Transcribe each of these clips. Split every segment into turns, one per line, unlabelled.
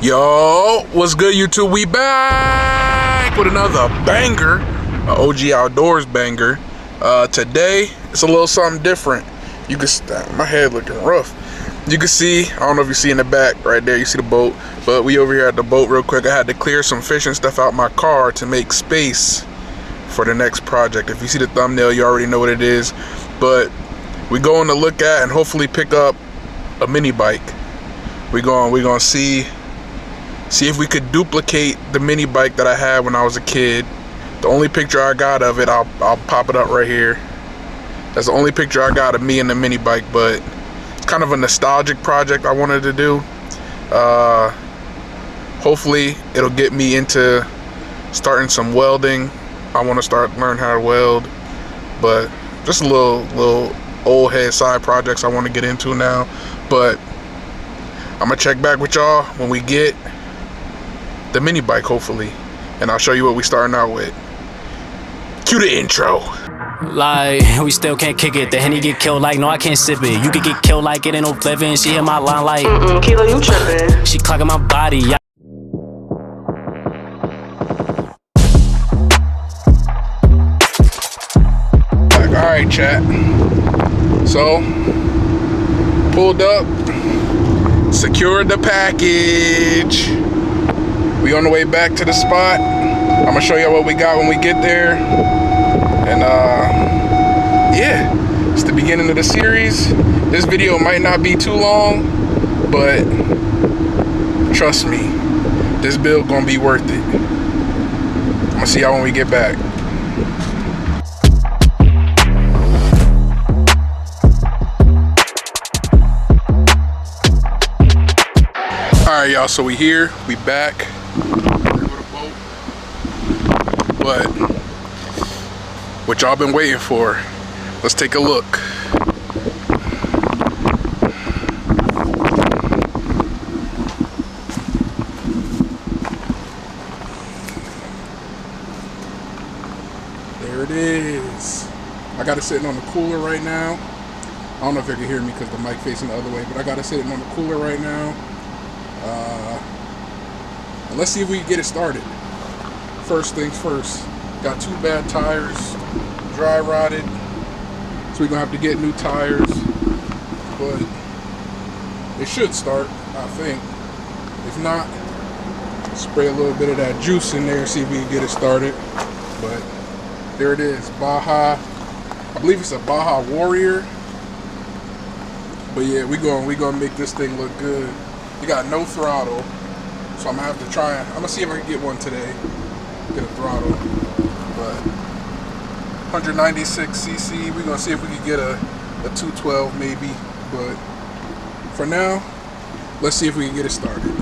Yo, what's good, YouTube? We back with another banger, OG Outdoors banger. Today it's a little something different. You can my head looking rough. You can see, I don't know if you see in the back right there, you see the boat, but we over here at the boat real quick. I had to clear some fish and stuff out my car to make space for the next project. If you see the thumbnail, you already know what it is. But we going to look at and hopefully pick up a mini bike. We gonna see if we could duplicate the mini bike that I had when I was a kid. The only picture I got of it, I'll pop it up right here. That's the only picture I got of me and the mini bike, but it's kind of a nostalgic project I wanted to do. Hopefully it'll get me into starting some welding. I want to learn how to weld, but just a little old head side projects I want to get into now. But I'm gonna check back with y'all when we get the mini bike, hopefully, and I'll show you what we starting out with. Cue the intro.
Like, we still can't kick it. The Henny get killed like, no, I can't sip it. You could get killed like it ain't no living. She hit my line like,
Kilo, you tripping.
She clocking my body.
Alright, chat. So, pulled up, secured the package. We on the way back to the spot. I'm gonna show y'all what we got when we get there. And yeah, it's the beginning of the series. This video might not be too long, but trust me, this build gonna be worth it. I'm gonna see y'all when we get back. Alright, y'all, so we here, we back. But what y'all been waiting for, let's take a look. There it is. I got it sitting on the cooler right now. I don't know if you can hear me because the mic facing the other way, but I got it sitting on the cooler right now. And let's see if we can get it started. First things first, got two bad tires, dry rotted, so we're gonna have to get new tires, but it should start, I think. If not, spray a little bit of that juice in there, see if we can get it started. But there it is, Baja, I believe it's a Baja Warrior. But yeah, we gonna make this thing look good. You got no throttle, so I'm gonna have to try. I'm gonna see if I can get one today. Get a throttle, but 196 cc. We're gonna see if we can get a 212 maybe. But for now, let's see if we can get it started.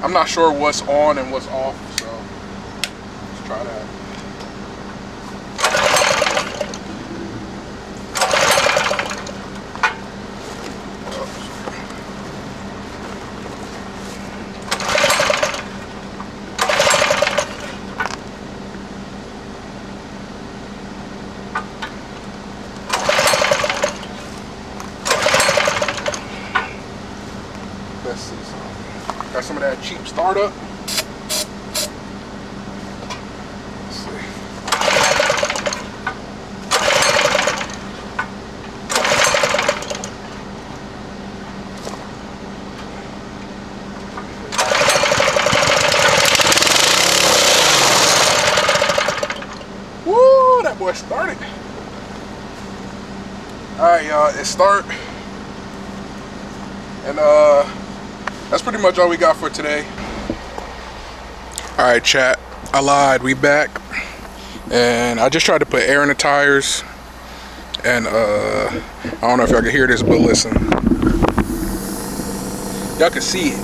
I'm not sure what's on and what's off, so let's try that. Let's see something. Got some of that cheap startup. Let's see. Woo, that boy started. Alright, y'all, it start. And that's pretty much all we got for today. Alright, chat, I lied, we back. And I just tried to put air in the tires. And I don't know if y'all can hear this, but listen. Y'all can see it.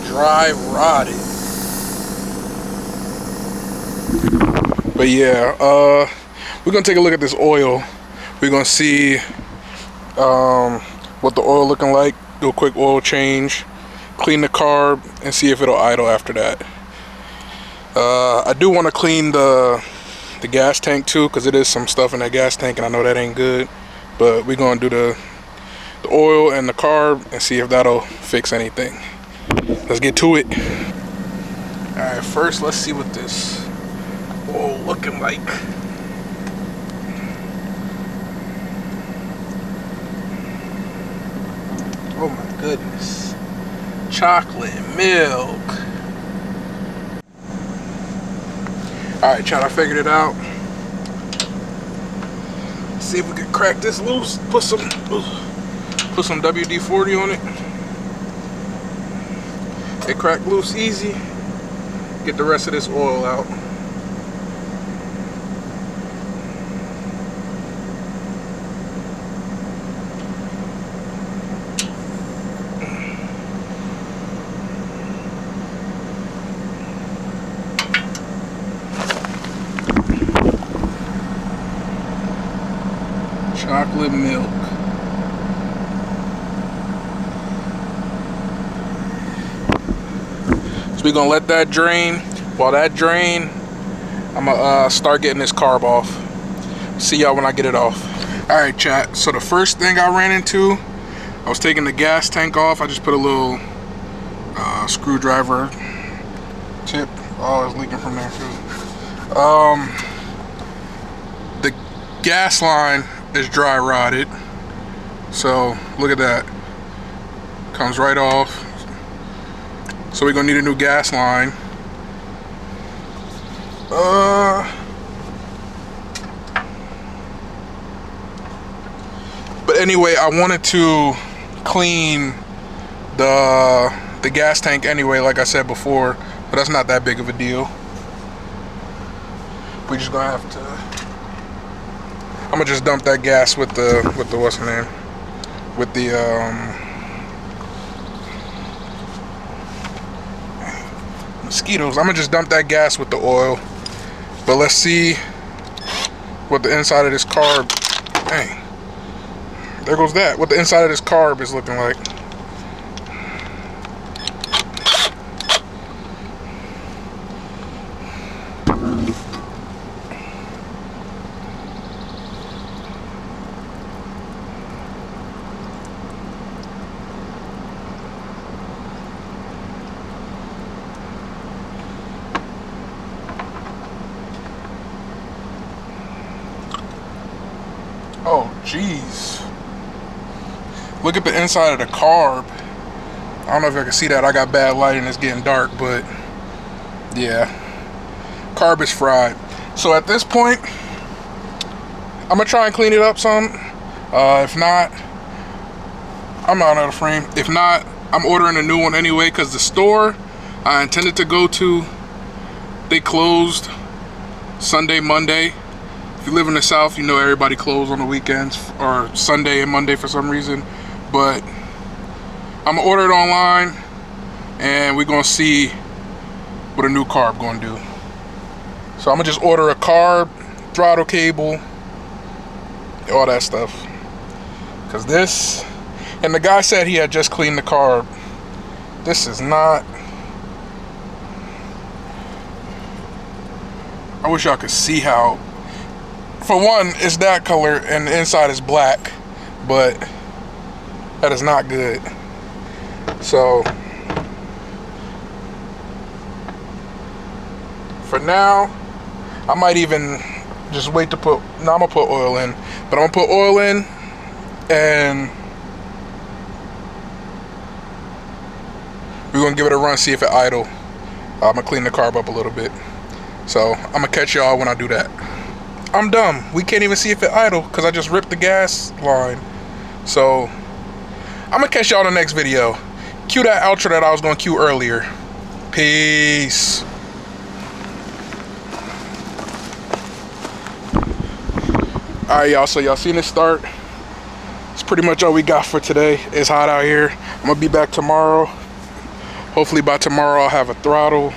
Dry rotted. But yeah, we're gonna take a look at this oil. We're gonna see what the oil looking like do a quick oil change, clean the carb, and see if it'll idle after that. I do want to clean the gas tank too, because it is some stuff in that gas tank and I know that ain't good. But we're gonna do the oil and the carb and see if that'll fix anything. Let's get to it. All right, first let's see what this oil looking like. Oh my goodness. Chocolate milk. Alright, chat, I figured it out. See if we can crack this loose. Put some WD-40 on it. It cracked loose easy. Get the rest of this oil out. Chocolate milk. So we're gonna let that drain. While that drain, I'm gonna start getting this carb off. See y'all when I get it off. All right, chat. So the first thing I ran into, I was taking the gas tank off. I just put a little screwdriver tip. Oh, it's leaking from there too. The gas line is dry rotted, so look at that, comes right off. So we're gonna need a new gas line. But anyway, I wanted to clean the gas tank anyway, like I said before, but that's not that big of a deal. We just gonna have to, I'm gonna just dump that gas with the what's the name? With the mosquitoes. I'm gonna just dump that gas with the oil. But let's see what the inside of this carb, dang, there goes that. What the inside of this carb is looking like. Oh, jeez. Look at the inside of the carb. I don't know if I can see that. I got bad lighting. It's getting dark, but yeah. Carb is fried. So at this point, I'm going to try and clean it up some. If not, I'm not out of frame. If not, I'm ordering a new one anyway, because the store I intended to go to, they closed Sunday, Monday. If you live in the South, you know everybody closed on the weekends, or Sunday and Monday for some reason. But I'm gonna order it online, and we're gonna see what a new carb gonna do. So I'm gonna just order a carb, throttle cable, all that stuff. Cause this, and the guy said he had just cleaned the carb. This is not, I wish y'all could see how, for one, it's that color and the inside is black, but that is not good. So for now, I might even just wait to put, no, I'm gonna put oil in, but I'm gonna put oil in and we're gonna give it a run, see if it idle. I'm gonna clean the carb up a little bit. So I'm gonna catch y'all when I do that. I'm dumb. We can't even see if it idle because I just ripped the gas line. So I'm gonna catch y'all in the next video. Cue that outro that I was gonna cue earlier. Peace. Alright, y'all, so y'all seen it start. It's pretty much all we got for today. It's hot out here. I'm gonna be back tomorrow. Hopefully by tomorrow I'll have a throttle.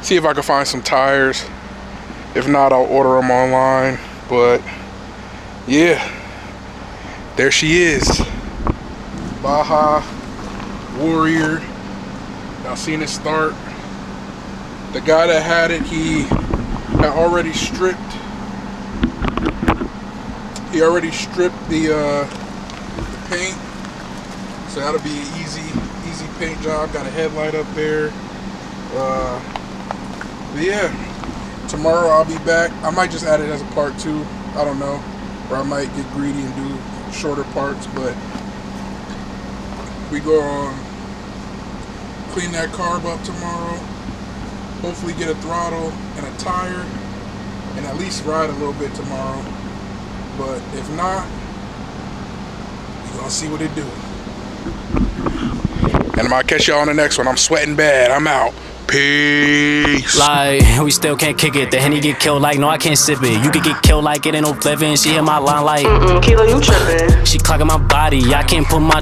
See if I can find some tires. If not, I'll order them online. But yeah, there she is. Baja Warrior. Y'all seen it start. The guy that had it, he had already stripped. He already stripped the paint, so that'll be an easy paint job. Got a headlight up there. But yeah, tomorrow I'll be back. I might just add it as a part 2. I don't know, or I might get greedy and do shorter parts. But we go clean that carb up tomorrow. Hopefully get a throttle and a tire, and at least ride a little bit tomorrow. But if not, we gonna see what it do. And I'm gonna catch y'all on the next one. I'm sweating bad. I'm out. Peace.
Like, we still can't kick it. The Henny get killed like, no, I can't sip it. You could get killed like it ain't no living. She hit my line like,
Kilo, you tripping.
she clocking my body. I can't put my